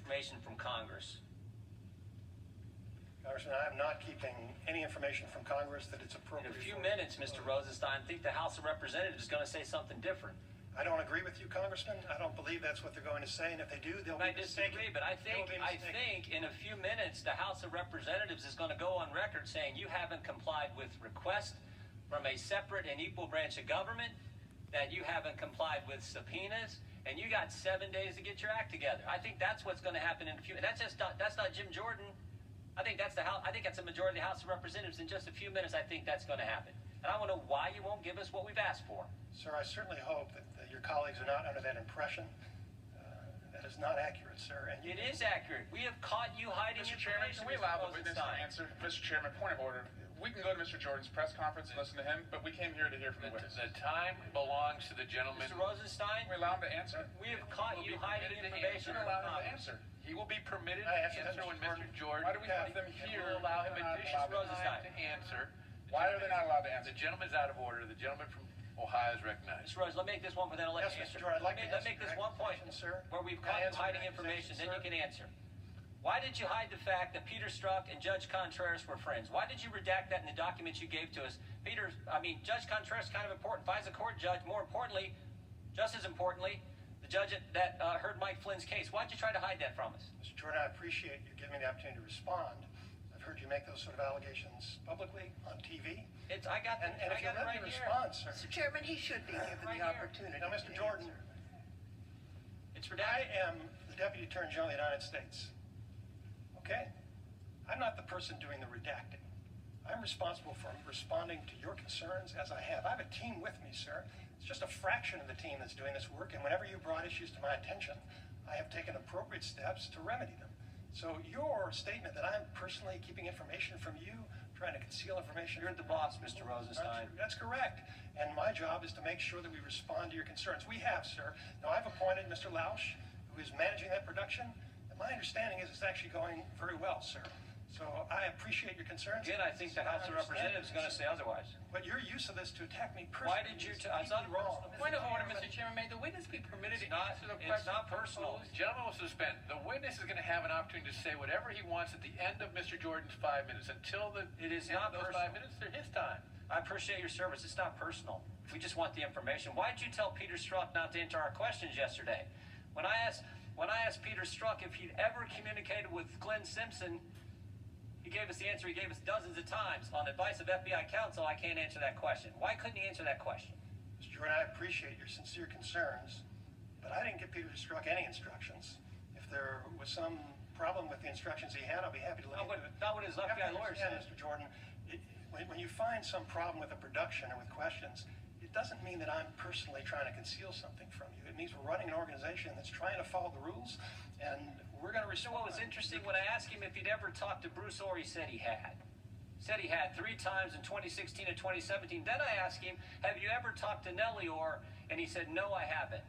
information from Congress? Congressman, I am not keeping any information from Congress that it's In appropriate. a few minutes, Mr. Rosenstein, I think the House of Representatives is going to say something different. I don't agree with you, Congressman. I don't believe that's what they're going to say, and if they do, they'll be mistaken. I disagree, but I think in a few minutes, the House of Representatives is going to go on record saying you haven't complied with requests from a separate and equal branch of government, that you haven't complied with subpoenas, and you got 7 days to get your act together. I think that's what's going to happen in a few. That's not Jim Jordan. I think that's the House. I think that's a majority of the House of Representatives. In just a few minutes, I think that's going to happen. And I want to know why you won't give us what we've asked for. Sir, I certainly hope that your colleagues are not under that impression. That is not accurate, sir. And it is accurate. We have caught you hiding Mr. Chairman, can we allow the witness to answer? Mr. Chairman, point of order. We can go to Mr. Jordan's press conference and listen to him, but we came here to hear from the witness. The time belongs to the gentleman. Mr. Rosenstein, Can we allow him to answer? we have caught you hiding information. Allow him to answer. He will be permitted to I asked answer when Mr. Jordan. Why do we have them here? We'll allow him additional Rosenstein. time to answer. Why are they not allowed to answer? The gentleman's out of order. The gentleman from Ohio is recognized. Mr. Rose, let me make this one, but then I'll let Yes, you Mr. answer. Jordan, I'd like to Let me answer make this your one point question, sir. where we've Can I caught you answer hiding your information, question, then you sir? can answer. Why did you hide the fact that Peter Strzok and Judge Contreras were friends? Why did you redact that in the documents you gave to us? Judge Contreras is kind of important. FISA court judge, more importantly, just as importantly, the judge that heard Mike Flynn's case. Why'd you try to hide that from us? Mr. Jordan, I appreciate you giving me the opportunity to respond. I've heard you make those sort of allegations publicly on TV. I got And if you it let right me here. respond, sir. Mr. Chairman, he should be given Right the here. opportunity. Now, Mr. to Jordan, answer. It's I redacted. am the Deputy Attorney General of the United States. Okay? I'm not the person doing the redacting. I'm responsible for responding to your concerns as I have. I have a team with me, sir. It's just a fraction of the team that's doing this work, and whenever you brought issues to my attention, I have taken appropriate steps to remedy them. So your statement that I'm personally keeping information from you, trying to conceal information... You're the boss, Mr. Rosenstein. That's correct. And my job is to make sure that we respond to your concerns. We have, sir. Now, I've appointed Mr. Lausch, who is managing that production, and my understanding is it's actually going very well, sir. So I appreciate your concerns. Again, I think the House of Representatives is going to say otherwise. But your use of this to attack me personally... Why did you... It's not wrong. Point of order, Mr. Chairman. May the witness be permitted to answer the It's question? not personal. The gentleman will suspend. The witness is going to have an opportunity to say whatever he wants at the end of Mr. Jordan's 5 minutes. Until the It is end not of those personal. 5 minutes, they're his time. I appreciate your service. It's not personal. We just want the information. Why did you tell Peter Strzok not to answer our questions yesterday? When I asked Peter Strzok if he'd ever communicated with Glenn Simpson, he gave us the answer he gave us dozens of times. On advice of FBI counsel, I can't answer that question. Why couldn't he answer that question? Mr. Jordan, I appreciate your sincere concerns, but I didn't give Peter Strzok any instructions. If there was some problem with the instructions he had, I'll be happy to let you Not what his You have to FBI lawyer understand, said. Mr. Jordan, when you find some problem with a production or with questions, it doesn't mean that I'm personally trying to conceal something from you. It means we're running an organization that's trying to follow the rules, and we're going to You know respond. what was interesting? When I asked him if he'd ever talked to Bruce Orr, he said he had. Said he had 3 times in 2016 and 2017. Then I asked him, have you ever talked to Nellie Orr? And he said, no, I haven't.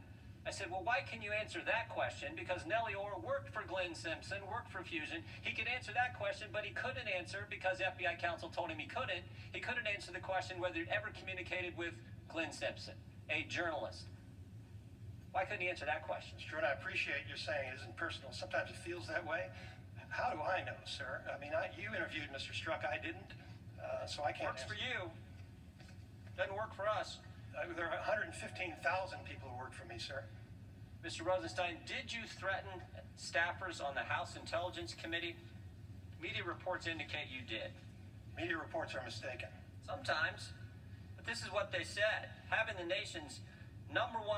I said, well, why can you answer that question? Because Nellie Orr worked for Glenn Simpson, worked for Fusion. He could answer that question, but he couldn't answer because FBI counsel told him he couldn't. He couldn't answer the question whether he'd ever communicated with Glenn Simpson, a journalist. Why couldn't he answer that question? Mr. Jordan, I appreciate you saying it isn't personal. Sometimes it feels that way. How do I know, sir? I mean, you interviewed Mr. Strzok. I didn't, so I can't Works for answer. you. Doesn't work for us. There are 115,000 people who work for me, sir. Mr. Rosenstein, did you threaten staffers on the House Intelligence Committee? Media reports indicate you did. Media reports are mistaken. Sometimes. But this is what they said. Having the nation's #1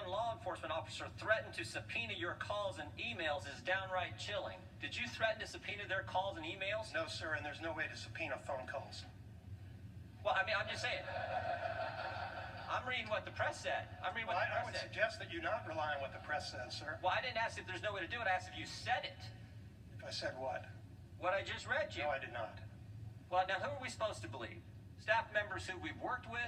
law enforcement officer threaten to subpoena your calls and emails is downright chilling. Did you threaten to subpoena their calls and emails? No, sir, and there's no way to subpoena phone calls. Well, I mean, I'm just saying. I'm reading what the press said. I'm reading what the I press would said. suggest that you not rely on what the press says, sir. Well, I didn't ask if there's no way to do it. I asked if you said it. If I said what? What I just read you. No, I did not. Well, now, who are we supposed to believe? Staff members who we've worked with,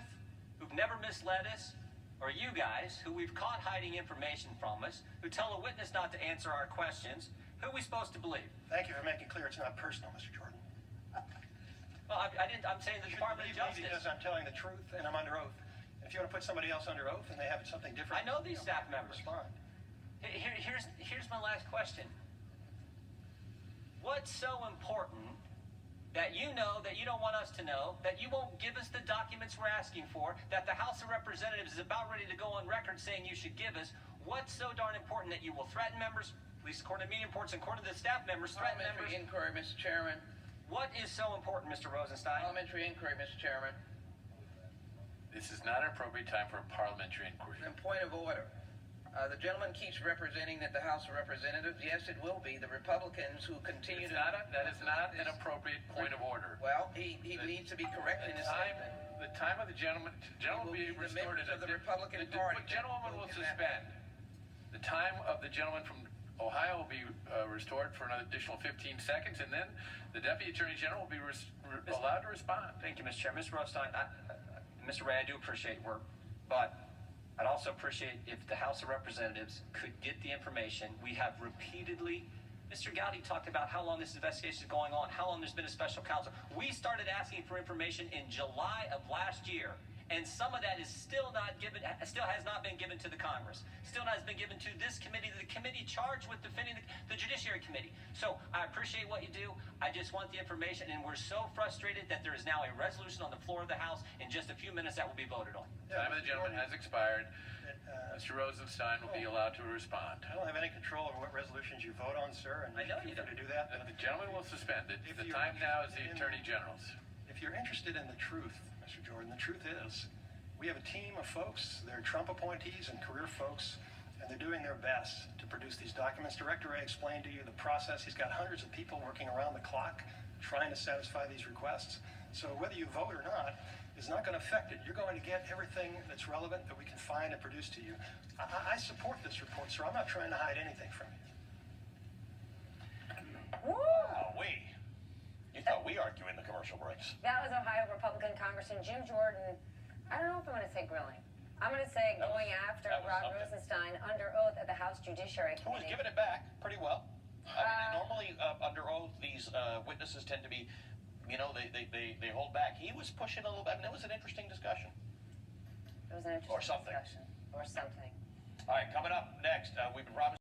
who've never misled us, or you guys, who we've caught hiding information from us, who tell a witness not to answer our questions? Who are we supposed to believe? Thank you for making clear it's not personal, Mr. Jordan. Well, I'm saying the Department of Believe me, because Justice. I'm telling the truth and I'm under oath. If you want to put somebody else under oath and they have something different, I know these staff members. respond. Here's my last question. what's so important that you know that you don't want us to know, that you won't give us the documents we're asking for, that the House of Representatives is about ready to go on record saying you should give us? What's so darn important that you will threaten members, at least according to media reports and according to the staff members, threaten members? Parliamentary inquiry, Mr. Chairman. What is so important, Mr. Rosenstein? Parliamentary inquiry, Mr. Chairman. This is not an appropriate time for a parliamentary inquiry. And point of order. The gentleman keeps representing that the House of Representatives. Yes, it will be. The Republicans who continue That is not an appropriate point of order. Well, he needs to be correct in his statement. The time of the gentleman will be restored. The Republican Party. The gentleman will suspend. The time of the gentleman from Ohio will be restored for another additional 15 seconds, and then the Deputy Attorney General will be allowed to respond. Thank you, Mr. Chair. Mr. Rosenstein, Mr. Ray, I do appreciate work, but I'd also appreciate if the House of Representatives could get the information. We have repeatedly, Mr. Gowdy talked about how long this investigation is going on, how long there's been a special counsel. We started asking for information in July of last year, and some of that is still has not been given to the Congress, still has been given to this committee, the committee charged with defending the Judiciary Committee. So I appreciate what you do. I just want the information, and we're so frustrated that there is now a resolution on the floor of the House in just a few minutes that will be voted on. The time of the gentleman has expired. Mr. Rosenstein will be allowed to respond. I don't have any control over what resolutions you vote on, sir, and I know you're you free don't. to do that. The gentleman will suspend it. The time now is the Attorney General's. If you're interested in the truth, Mr. Jordan, the truth is we have a team of folks, they're Trump appointees and career folks, and they're doing their best to produce these documents. Director Ray explained to you the process. He's got hundreds of people working around the clock trying to satisfy these requests. So whether you vote or not is not going to affect it. You're going to get everything that's relevant that we can find and produce to you. I support this report, sir. I'm not trying to hide anything from you. You thought we argue in the commercial breaks. That was Ohio Republican Congressman Jim Jordan. I don't know if I'm going to say grilling. I'm going to say going after Rod Rosenstein under oath at the House Judiciary Who was Committee. giving it back pretty well. I mean, normally under oath, these witnesses tend to be, they hold back. He was pushing a little bit. I mean, it was an interesting discussion. It was an interesting Or something. discussion. Or something. All right, coming up next, we've been promising.